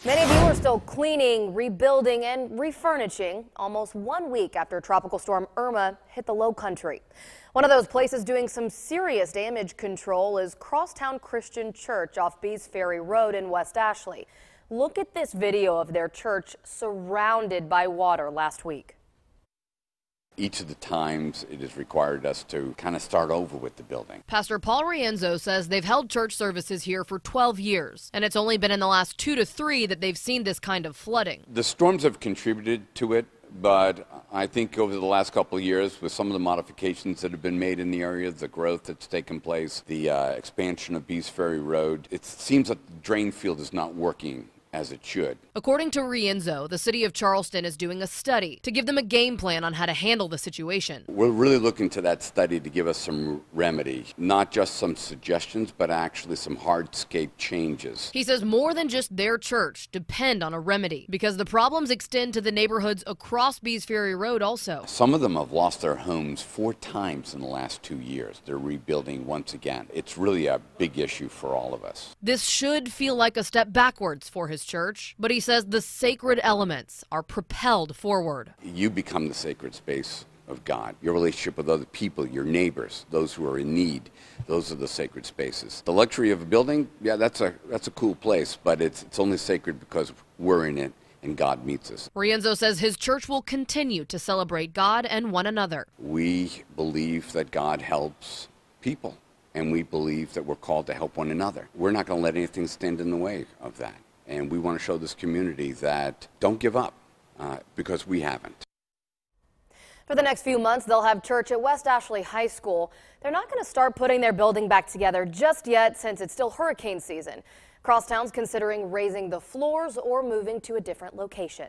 Many of you are still cleaning, rebuilding, and refurnishing almost 1 week after Tropical Storm Irma hit the Low Country. One of those places doing some serious damage control is Crosstown Christian Church off Bees Ferry Road in West Ashley. Look at this video of their church surrounded by water last week. Each of the times it has required us to kind of start over with the building. Pastor Paul Rienzo says they've held church services here for 12 years, and it's only been in the last 2 to 3 that they've seen this kind of flooding. The storms have contributed to it, but I think over the last couple of years, with some of the modifications that have been made in the area, the growth that's taken place, the expansion of Bees Ferry Road, it seems that the drain field is not working as it should. According to Rienzo, the city of Charleston is doing a study to give them a game plan on how to handle the situation. We're really looking to that study to give us some remedy, not just some suggestions, but actually some hardscape changes. He says more than just their church depend on a remedy because the problems extend to the neighborhoods across Bees Ferry Road also. Some of them have lost their homes 4 times in the last 2 years. They're rebuilding once again. It's really a big issue for all of us. This should feel like a step backwards for his church, but he says the sacred elements are propelled forward. You become the sacred space of God. Your relationship with other people, your neighbors, those who are in need, those are the sacred spaces. The luxury of a building, yeah, that's a cool place, but it's only sacred because we're in it and God meets us. Rienzo says his church will continue to celebrate God and one another. We believe that God helps people, and we believe that we're called to help one another. We're not going to let anything stand in the way of that. And we want to show this community that don't give up because we haven't. For the next few months, they'll have church at West Ashley High School. They're not going to start putting their building back together just yet since it's still hurricane season. Crosstown's considering raising the floors or moving to a different location.